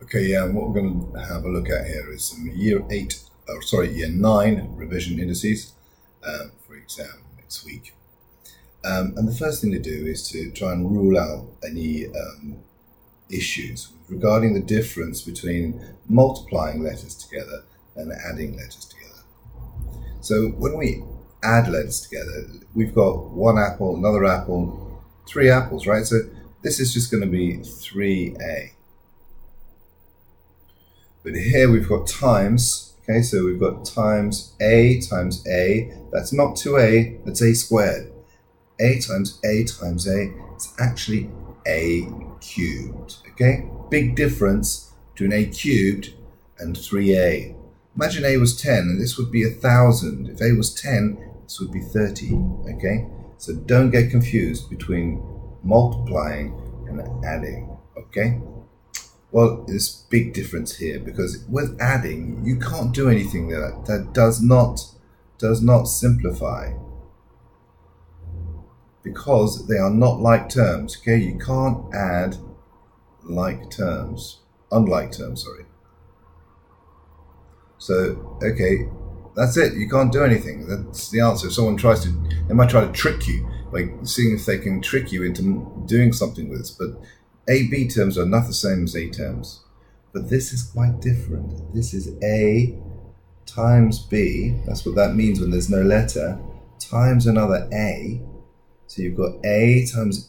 Okay, yeah, and what we're going to have a look at here is some year 9 revision indices for exam next week. And the first thing to do is to try and rule out any issues regarding the difference between multiplying letters together and adding letters together. So when we add letters together, we've got one apple, another apple, 3 apples, right? So this is just going to be 3a. But here we've got times, okay, so we've got times a, that's not 2a, that's a squared. A times a times a, it's actually a cubed, okay? Big difference between a cubed and 3a. Imagine a was 10, and this would be 1,000. If a was 10, this would be 30, okay? So don't get confused between multiplying and adding, okay? Well, there's a big difference here because with adding, you can't do anything that does not simplify because they are not like terms. Okay, you can't add unlike terms. Sorry. So okay, that's it. You can't do anything. That's the answer. If someone tries to, they might try to trick you by seeing if they can trick you into doing something with this, but A-B terms are not the same as A terms, but this is quite different. This is A times B, that's what that means when there's no letter, times another A. So you've got A times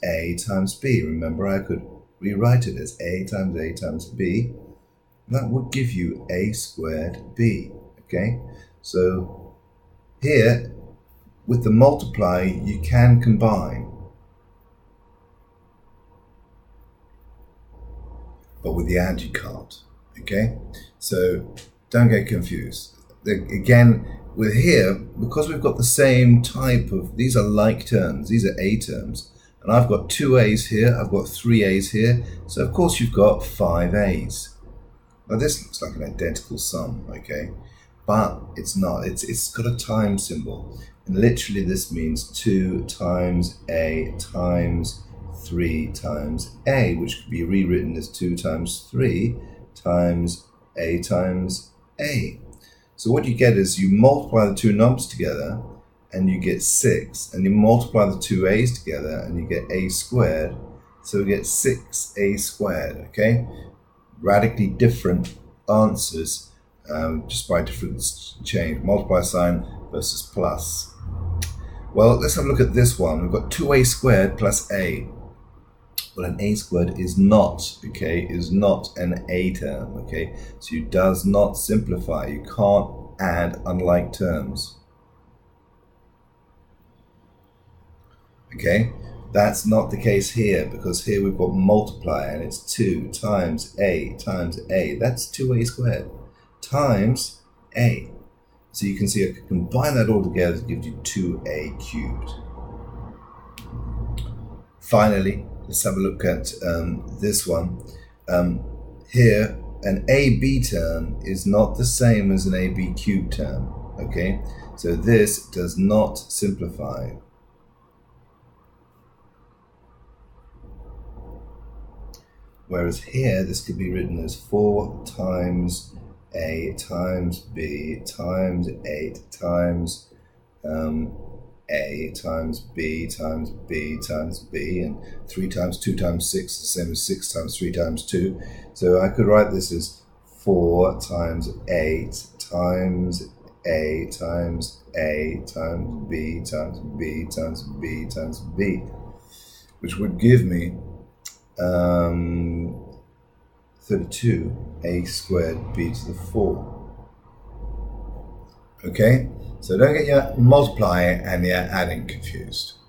B. Remember, I could rewrite it as A times B. That would give you A squared B, okay? So here, with the multiply, you can combine. But with the add, you can't, okay? So don't get confused. Again, with here, because we've got the same type of, these are like terms, these are A terms, and I've got 2 A's here, I've got 3 A's here, so of course you've got 5 A's. Now this looks like an identical sum, okay? But it's not, it's got a time symbol. And literally this means 2 times A times 3 times A, which could be rewritten as 2 times 3 times A times A. So what you get is you multiply the two numbers together and you get 6, and you multiply the two A's together and you get A squared, so we get 6A squared, okay? Radically different answers just by different change, multiply sign versus plus. Well, let's have a look at this one. We've got 2A squared plus A. Well, an A squared is not, okay, is not an A term, okay? So it does not simplify. You can't add unlike terms. Okay, that's not the case here because here we've got multiply and it's 2 times A times A. That's 2A squared times A. So you can see I can combine that all together to give you 2A cubed. Finally, let's have a look at this one. Here, an AB term is not the same as an AB cubed term, okay? So this does not simplify. Whereas here, this could be written as 4 times A times B times 8 times A times B times B times B, and 3 times 2 times 6, the same as 6 times 3 times 2. So I could write this as 4 times 8 times A times A times B times B times B times B, which would give me 32 A squared B to the 4. Okay? So don't get your multiplying and your adding confused.